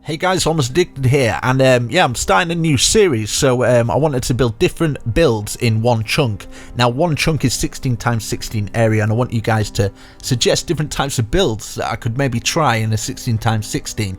Hey guys, Almost Addicted here, and yeah, I'm starting a new series, so I wanted to build different builds in one chunk. Now, one chunk is 16x16 area, and I want you guys to suggest different types of builds that I could maybe try in a 16x16.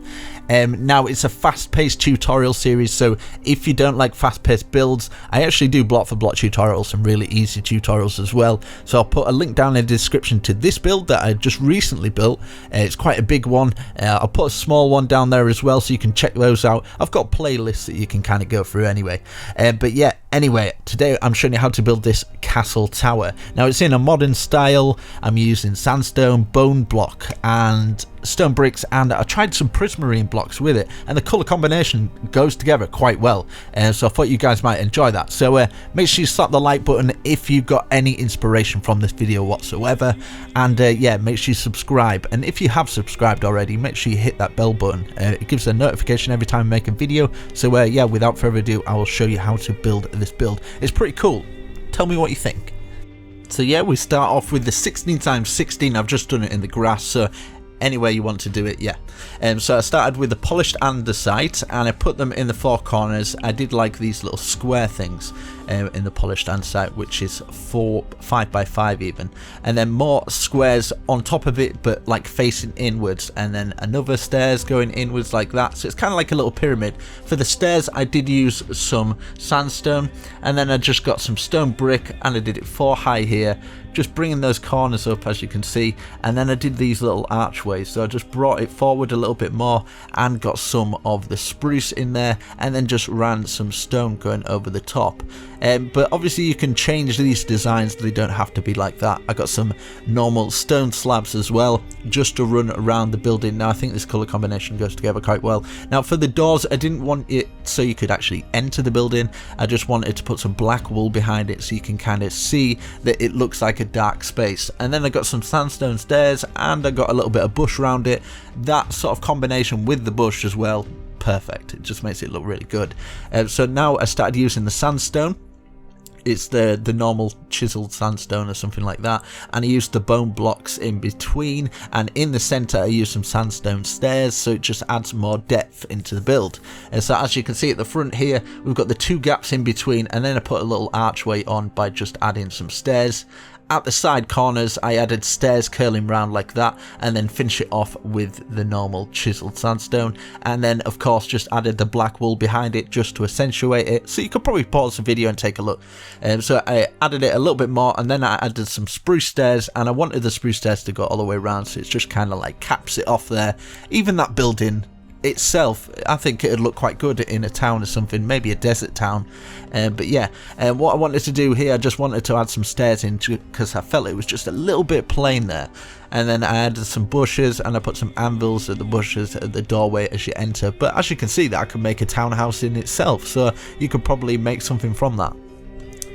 Now, it's a fast-paced tutorial series, so if you don't like fast-paced builds, I actually do block-for-block tutorials, some really easy tutorials as well. So I'll put a link down in the description to this build that I just recently built. It's quite a big one. I'll put a small one down there as well, so you can check those out. I've got playlists that you can kind of go through anyway. But yeah, anyway, today I'm showing you how to build this castle tower. Now, it's in a modern style. I'm using sandstone, bone block, and stone bricks, and I tried some prismarine blocks with it, and the color combination goes together quite well, so I thought you guys might enjoy that. So make sure you slap the like button if you got any inspiration from this video whatsoever, and yeah, make sure you subscribe, and if you have subscribed already, make sure you hit that bell button. It gives a notification every time I make a video. So yeah, without further ado, I will show you how to build this build. It's pretty cool. Tell me what you think. So yeah, we start off with the 16x16. I've just done it in the grass, so any way you want to do it, yeah. So I started with the polished andesite, and I put them in the four corners. I did like these little square things in the polished andesite, which is 5 by 5 even, and then more squares on top of it, but like facing inwards, and then another stairs going inwards like that. So it's kind of like a little pyramid. For the stairs, I did use some sandstone, and then I just got some stone brick, and I did it 4 high here, just bringing those corners up, as you can see. And then I did these little archways, so I just brought it forward a little bit more and got some of the spruce in there, and then just ran some stone going over the top. But obviously you can change these designs, they don't have to be like that. I got some normal stone slabs as well, just to run around the building. Now, I think this color combination goes together quite well. Now, for the doors, I didn't want it so you could actually enter the building. I just wanted to put some black wool behind it so you can kind of see that it looks like a dark space. And then I got some sandstone stairs, and I got a little bit of bush around it. That sort of combination with the bush as well, perfect. It just makes it look really good. So now I started using the sandstone. It's the normal chiseled sandstone or something like that, and I used the bone blocks in between, and in the center I used some sandstone stairs, so it just adds more depth into the build. And so as you can see at the front here, we've got the 2 gaps in between, and then I put a little archway on by just adding some stairs. At the side corners, I added stairs curling round like that, and then finish it off with the normal chiseled sandstone, and then of course just added the black wool behind it just to accentuate it. So you could probably pause the video and take a look. So I added it a little bit more, and then I added some spruce stairs, and I wanted the spruce stairs to go all the way around, so it's just kind of like caps it off there. Even that building itself, I think it'd look quite good in a town or something, maybe a desert town. But yeah, what I wanted to do here, I just wanted to add some stairs in because I felt it was just a little bit plain there. And then I added some bushes, and I put some anvils at the bushes at the doorway as you enter. But as you can see, that I could make a townhouse in itself, so you could probably make something from that.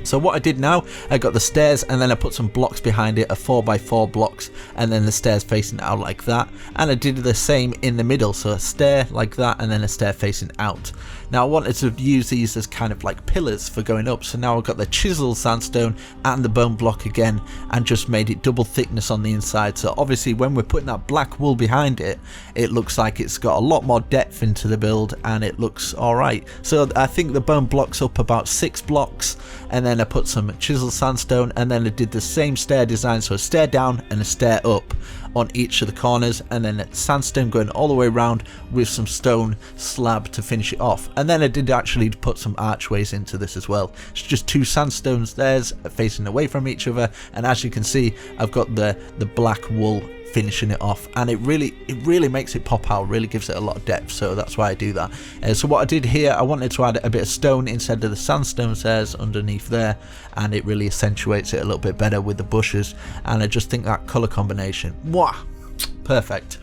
So what I did now, I got the stairs, and then I put some blocks behind it, a 4 by 4 blocks, and then the stairs facing out like that. And I did the same in the middle, so a stair like that, and then a stair facing out. Now I wanted to use these as kind of like pillars for going up, so now I've got the chiseled sandstone and the bone block again, and just made it double thickness on the inside. So obviously when we're putting that black wool behind it, it looks like it's got a lot more depth into the build, and it looks alright. So I think the bone block's up about 6 blocks, and then I put some chiseled sandstone, and then I did the same stair design, so a stair down and a stair up on each of the corners, and then sandstone going all the way around with some stone slab to finish it off. And then I did actually put some archways into this as well. It's just 2 sandstone stairs facing away from each other, and as you can see, I've got the black wool finishing it off, and it really makes it pop out, really gives it a lot of depth, so that's why I do that. So what I did here, I wanted to add a bit of stone instead of the sandstone stairs underneath there, and it really accentuates it a little bit better with the bushes, and I just think that color combination, mwah, perfect.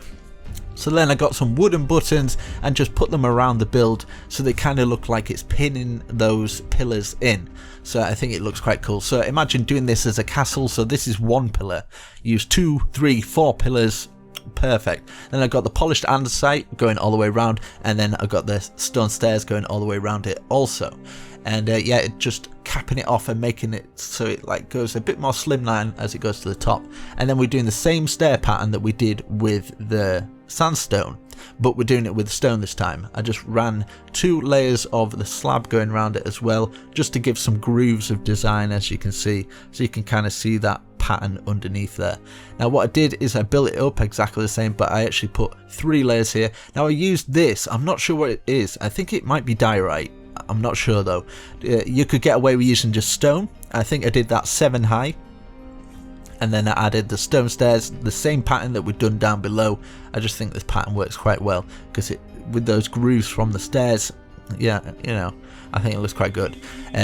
So then I got some wooden buttons and just put them around the build so they kind of look like it's pinning those pillars in. So I think it looks quite cool. So imagine doing this as a castle. So this is 1 pillar. Use 2, 3, 4 pillars. Perfect. Then I got the polished andesite going all the way around, and then I got the stone stairs going all the way around it also. And yeah, it just capping it off and making it so it like goes a bit more slimline as it goes to the top. And then we're doing the same stair pattern that we did with the sandstone. but we're doing it with stone this time. I just ran 2 layers of the slab going around it as well, just to give some grooves of design, as you can see, so you can kind of see that pattern underneath there. Now what I did is I built it up exactly the same, but I actually put 3 layers here. Now I used this, I'm not sure what it is, I think it might be diorite, I'm not sure though. You could get away with using just stone. I think I did that 7 high, and then I added the stone stairs, the same pattern that we've done down below. I just think this pattern works quite well, because with those grooves from the stairs, yeah, you know, I think it looks quite good.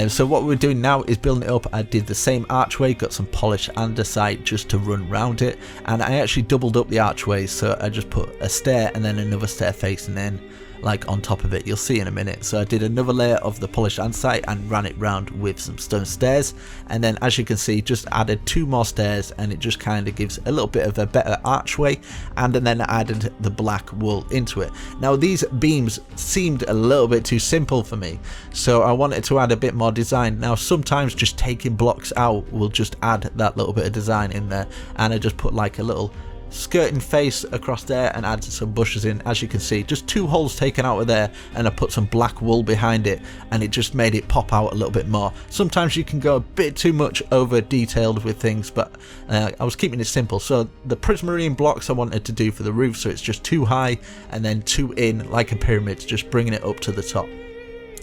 So what we're doing now is building it up. I did the same archway, got some polish andesite just to run around it, and I actually doubled up the archways, so I just put a stair and then another stair facing in, like on top of it. You'll see in a minute. So I did another layer of the polished andesite and ran it round with some stone stairs, and then as you can see, just added 2 more stairs, and it just kind of gives a little bit of a better archway, and then I added the black wool into it. Now these beams seemed a little bit too simple for me, so I wanted to add a bit more design. Now sometimes just taking blocks out will just add that little bit of design in there, and I just put like a little skirting face across there and added some bushes in. As you can see, just 2 holes taken out of there, and I put some black wool behind it, and it just made it pop out a little bit more. Sometimes you can go a bit too much over detailed with things, but I was keeping it simple. So the prismarine blocks I wanted to do for the roof, so it's just 2 high and then 2 in like a pyramid, just bringing it up to the top.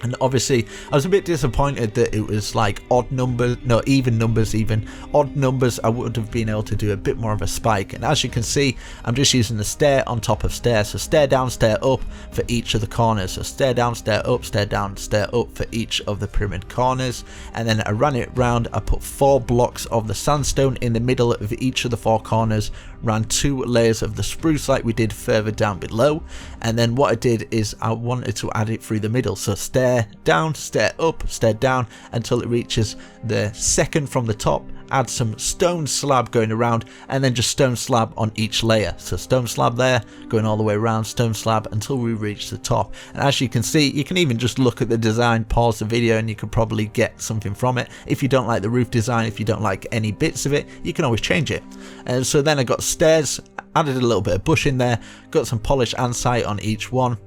And obviously I was a bit disappointed that it was like odd numbers, no, even numbers, even odd numbers. I would have been able to do a bit more of a spike, and as you can see, I'm just using the stair on top of stair, so stair down, stair up for each of the corners. So stair down, stair up, stair down, stair up for each of the pyramid corners, and then I ran it round. I put 4 blocks of the sandstone in the middle of each of the 4 corners, ran 2 layers of the spruce like we did further down below, and then what I did is I wanted to add it through the middle, so stair down, stair up, stair down until it reaches the second from the top. Add some stone slab going around, and then just stone slab on each layer. So stone slab there, going all the way around, stone slab until we reach the top. And as you can see, you can even just look at the design, pause the video, and you could probably get something from it. If you don't like the roof design, if you don't like any bits of it, you can always change it. And so then I got stairs, added a little bit of bush in there, got some polished andesite on each one.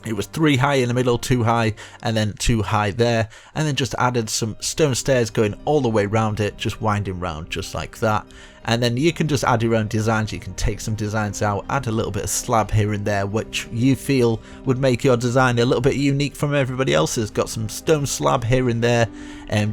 It was 3 high in the middle, 2 high, and then 2 high there, and then just added some stone stairs going all the way around it, just winding round just like that. And then you can just add your own designs. You can take some designs out, add a little bit of slab here and there, which you feel would make your design a little bit unique from everybody else's. Got some stone slab here and there,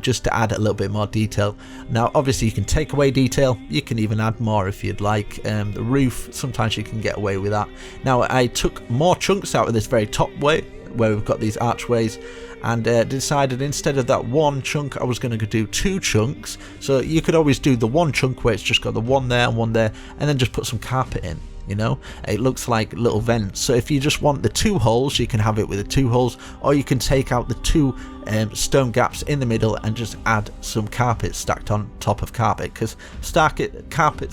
just to add a little bit more detail. Now obviously you can take away detail, you can even add more if you'd like. The roof, sometimes you can get away with that. Now I took more chunks out of this very top way, where we've got these archways, and decided instead of that 1 chunk I was going to do 2 chunks. So you could always do the 1 chunk where it's just got the 1 there and 1 there, and then just put some carpet in. You know, it looks like little vents. So if you just want the 2 holes, you can have it with the 2 holes, or you can take out the 2 stone gaps in the middle and just add some carpet stacked on top of carpet, because carpet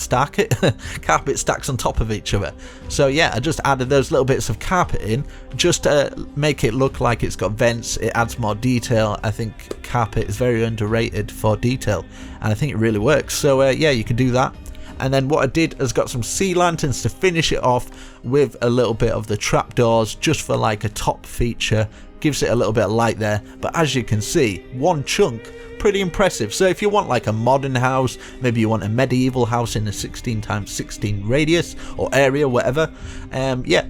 stacks on top of each other. So yeah, I just added those little bits of carpet in just to make it look like it's got vents. It adds more detail. I think carpet is very underrated for detail, and I think it really works. So yeah, you can do that. And then what I did is got some sea lanterns to finish it off with a little bit of the trapdoors, just for like a top feature. Gives it a little bit of light there. But as you can see, 1 chunk, pretty impressive. So if you want like a modern house, maybe you want a medieval house in a 16x16 radius or area, whatever, yeah,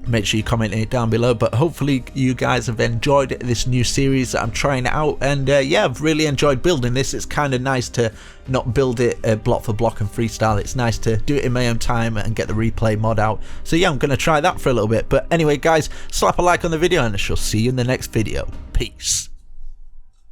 make sure you comment it down below. But hopefully you guys have enjoyed this new series that I'm trying out, and yeah, I've really enjoyed building this. It's kind of nice to not build it block for block and freestyle. It's nice to do it in my own time and get the replay mod out. So yeah, I'm going to try that for a little bit. But anyway guys, slap a like on the video, and I shall see you in the next video. Peace.